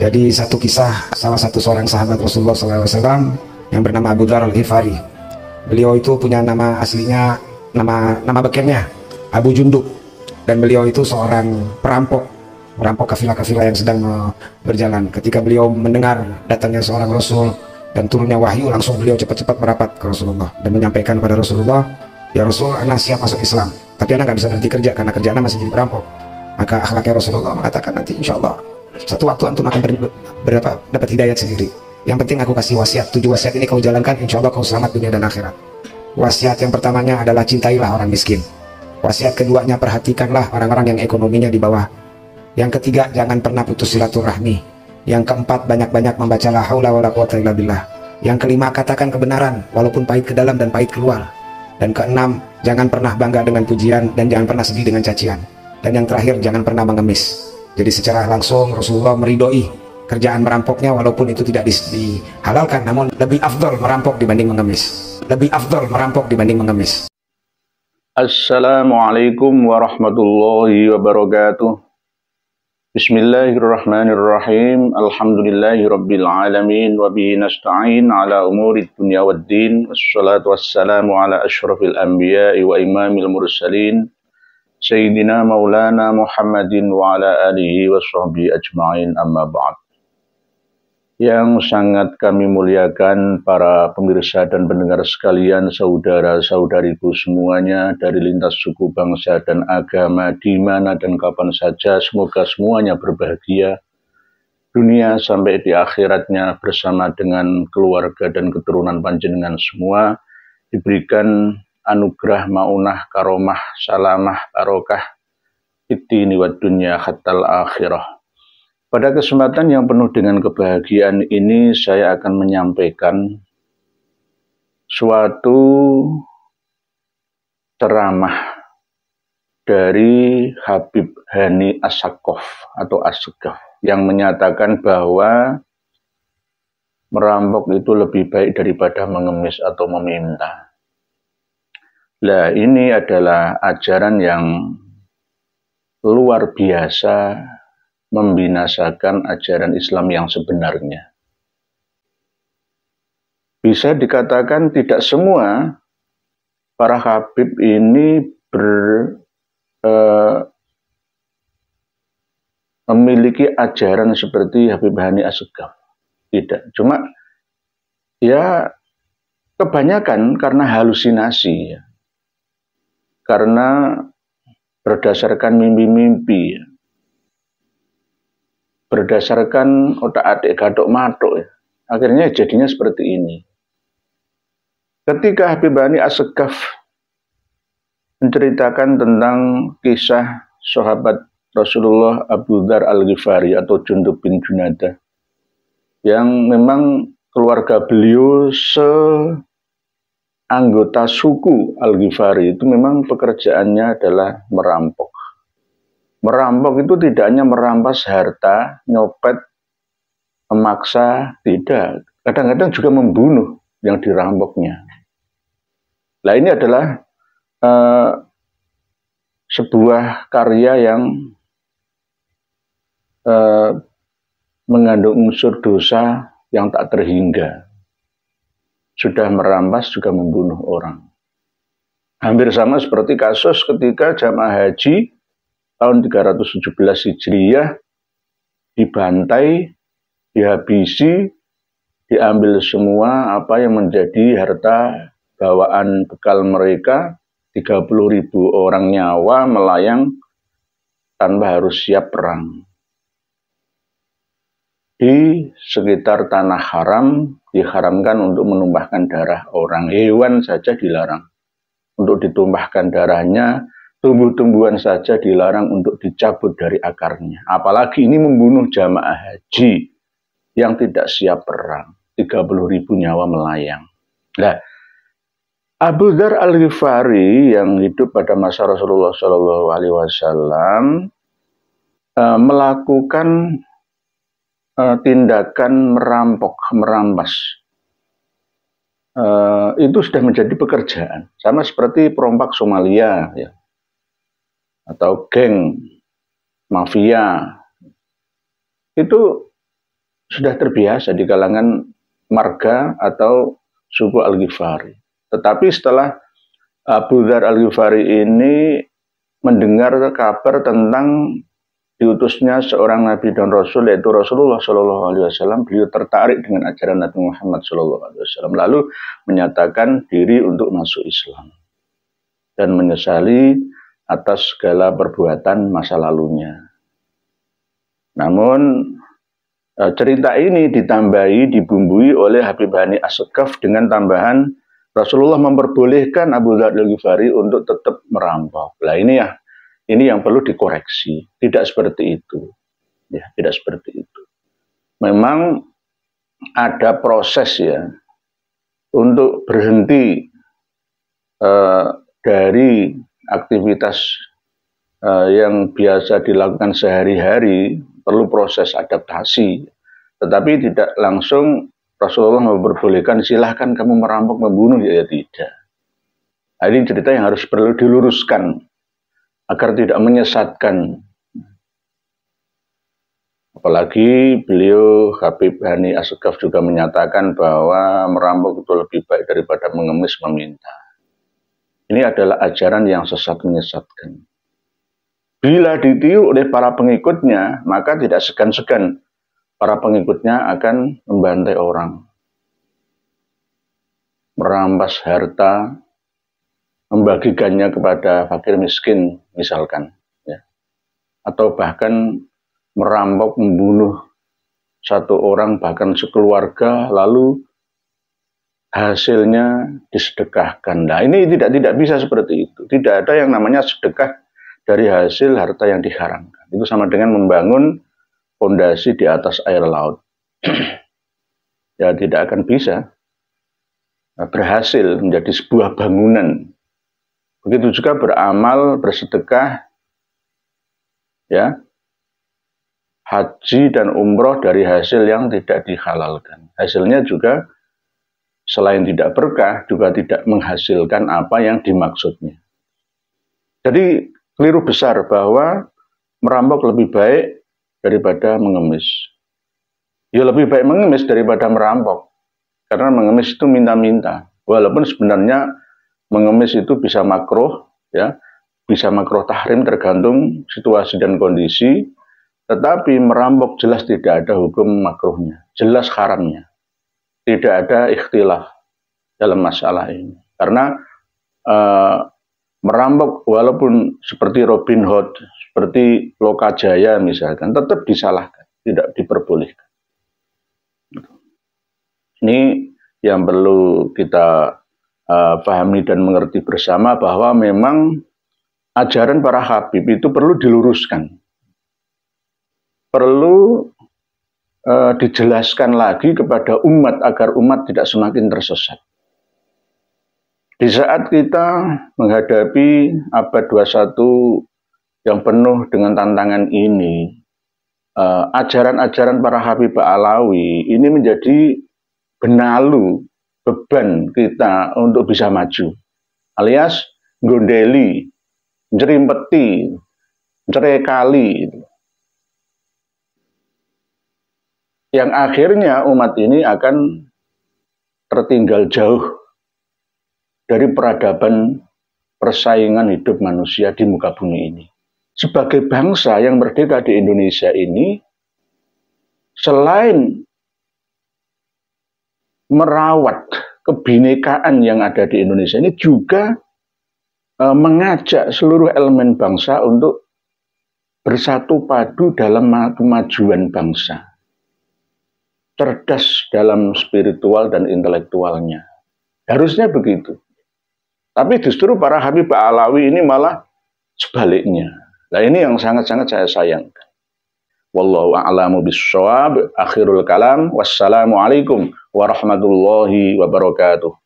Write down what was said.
Jadi satu kisah salah satu seorang sahabat Rasulullah SAW yang bernama Abu Dzar Al-Ghifari. Beliau itu punya nama aslinya, nama bekennya Abu Jundub, dan beliau itu seorang merampok kafilah-kafilah yang sedang berjalan. Ketika beliau mendengar datangnya seorang Rasul dan turunnya wahyu, langsung beliau cepat-cepat merapat ke Rasulullah dan menyampaikan kepada Rasulullah, "Ya Rasul, anak siap masuk Islam, tapi anak nggak bisa berhenti kerja karena kerjaan masih jadi perampok." Maka akhlaknya Rasulullah mengatakan, "Nanti insya Allah satu waktu antum akan dapat hidayat sendiri. Yang penting aku kasih wasiat. 7 wasiat ini kau jalankan, insya Allah kau selamat dunia dan akhirat." Wasiat yang pertamanya adalah cintailah orang miskin. Wasiat keduanya, perhatikanlah orang-orang yang ekonominya di bawah. Yang ketiga, jangan pernah putus silaturahmi. Yang keempat, banyak-banyak membaca la haula wala quwata illa billah. Yang kelima, katakan kebenaran walaupun pahit ke dalam dan pahit keluar. Dan keenam, jangan pernah bangga dengan pujian dan jangan pernah sedih dengan cacian. Dan yang terakhir, jangan pernah mengemis. Jadi secara langsung Rasulullah meridoi kerjaan merampoknya, walaupun itu tidak dihalalkan, namun lebih afdol merampok dibanding mengemis. Lebih afdol merampok dibanding mengemis. Assalamualaikum warahmatullahi wabarakatuh. Bismillahirrahmanirrahim. Alhamdulillahirabbil alamin wa bihi nasta'in ala umurid dunya waddin. Wassalatu wassalamu ala asyrafil anbiya'i wa imamil mursalin Sayyidina Maulana Muhammadin wa ala alihi wa sahbihi ajma'in, amma ba'd. Yang sangat kami muliakan para pemirsa dan pendengar sekalian, saudara-saudariku semuanya dari lintas suku, bangsa, dan agama, di mana dan kapan saja, semoga semuanya berbahagia dunia sampai di akhiratnya bersama dengan keluarga dan keturunan panjenengan semua, diberikan anugerah, maunah, karomah, salamah, barokah fid-dini wad dunya hatal akhirah. Pada kesempatan yang penuh dengan kebahagiaan ini, saya akan menyampaikan suatu ceramah dari Habib Hani As-Saqqaf atau As-Saqqaf yang menyatakan bahwa merampok itu lebih baik daripada mengemis atau meminta. Nah, ini adalah ajaran yang luar biasa, membinasakan ajaran Islam yang sebenarnya. Bisa dikatakan tidak semua para habib ini memiliki ajaran seperti Habib Hani As-Saqqaf. Tidak, cuma ya kebanyakan karena halusinasi ya. Karena berdasarkan mimpi-mimpi, berdasarkan otak-atik gadok-matuk, ya. Akhirnya jadinya seperti ini. Ketika Habib Hani As-Saqqaf menceritakan tentang kisah sahabat Rasulullah Abu Dzar Al-Ghifari atau Jundub bin Junadah, yang memang keluarga beliau anggota suku Al-Ghifari itu memang pekerjaannya adalah merampok. Merampok itu tidak hanya merampas harta, nyopet, memaksa, tidak. Kadang-kadang juga membunuh yang dirampoknya. Nah, ini adalah sebuah karya yang mengandung unsur dosa yang tak terhingga. Sudah merampas juga membunuh orang. Hampir sama seperti kasus ketika jamaah haji tahun 317 Hijriyah dibantai, dihabisi, diambil semua apa yang menjadi harta bawaan bekal mereka, 30.000 orang nyawa melayang tanpa harus siap perang. Di sekitar tanah haram diharamkan untuk menumpahkan darah orang. Hewan saja dilarang untuk ditumpahkan darahnya, tumbuh-tumbuhan saja dilarang untuk dicabut dari akarnya. Apalagi ini membunuh jamaah haji yang tidak siap perang. 30.000 nyawa melayang. Nah, Abu Dzar Al-Ghifari yang hidup pada masa Rasulullah SAW melakukan tindakan merampok, merampas. Itu sudah menjadi pekerjaan. Sama seperti perompak Somalia ya, atau geng mafia. Itu sudah terbiasa di kalangan marga atau suku Al-Ghifari. Tetapi setelah Abu Dzar Al-Ghifari ini mendengar kabar tentang diutusnya seorang nabi dan rasul, yaitu Rasulullah SAW, beliau tertarik dengan ajaran Nabi Muhammad SAW, lalu menyatakan diri untuk masuk Islam dan menyesali atas segala perbuatan masa lalunya. Namun cerita ini dibumbui oleh Habib Hani As-Sekaf dengan tambahan Rasulullah memperbolehkan Abu Dzar Al-Ghifari untuk tetap merampok. Nah ini yang perlu dikoreksi. Tidak seperti itu. Ya, tidak seperti itu. Memang ada proses ya untuk berhenti dari aktivitas yang biasa dilakukan sehari-hari, perlu proses adaptasi. Tetapi tidak langsung Rasulullah memperbolehkan silahkan kamu merampok, membunuh, ya tidak. Nah, ini cerita yang harus perlu diluruskan agar tidak menyesatkan. Apalagi beliau Habib Hani As-Sekaf juga menyatakan bahwa merampok itu lebih baik daripada mengemis meminta. Ini adalah ajaran yang sesat menyesatkan. Bila ditiru oleh para pengikutnya, maka tidak segan-segan para pengikutnya akan membantai orang, merampas harta, membagikannya kepada fakir miskin misalkan, ya. Atau bahkan merampok, membunuh satu orang bahkan sekeluarga, lalu hasilnya disedekahkan. Nah ini tidak bisa seperti itu. Tidak ada yang namanya sedekah dari hasil harta yang diharamkan. Itu sama dengan membangun fondasi di atas air laut. Ya tidak akan bisa berhasil menjadi sebuah bangunan. Begitu juga beramal, bersedekah, ya, haji dan umroh dari hasil yang tidak dihalalkan. Hasilnya juga selain tidak berkah, juga tidak menghasilkan apa yang dimaksudnya. Jadi keliru besar bahwa merampok lebih baik daripada mengemis. Ya lebih baik mengemis daripada merampok. Karena mengemis itu minta-minta. Walaupun sebenarnya mengemis itu bisa makruh, ya, bisa makruh tahrim tergantung situasi dan kondisi. Tetapi merampok jelas tidak ada hukum makruhnya, jelas haramnya. Tidak ada ikhtilaf dalam masalah ini. Karena merampok walaupun seperti Robin Hood, seperti Lokajaya misalkan, tetap disalahkan, tidak diperbolehkan. Ini yang perlu kita pahami dan mengerti bersama, bahwa memang ajaran para habib itu perlu diluruskan. Perlu dijelaskan lagi kepada umat agar umat tidak semakin tersesat. Di saat kita menghadapi abad 21 yang penuh dengan tantangan ini, ajaran-ajaran para Habib Alawi ini menjadi benalu, beban kita untuk bisa maju. Alias gondeli, njerimpeti, ncerekali. Yang akhirnya umat ini akan tertinggal jauh dari peradaban persaingan hidup manusia di muka bumi ini. Sebagai bangsa yang merdeka di Indonesia ini, selain merawat kebinekaan yang ada di Indonesia ini, juga mengajak seluruh elemen bangsa untuk bersatu padu dalam kemajuan bangsa. Cerdas dalam spiritual dan intelektualnya. Harusnya begitu. Tapi justru para Habib Alawi ini malah sebaliknya. Nah ini yang sangat-sangat saya sayangkan. Wallahu a'lamu bissawab. Akhirul kalam. Wassalamualaikum warahmatullahi wabarakatuh.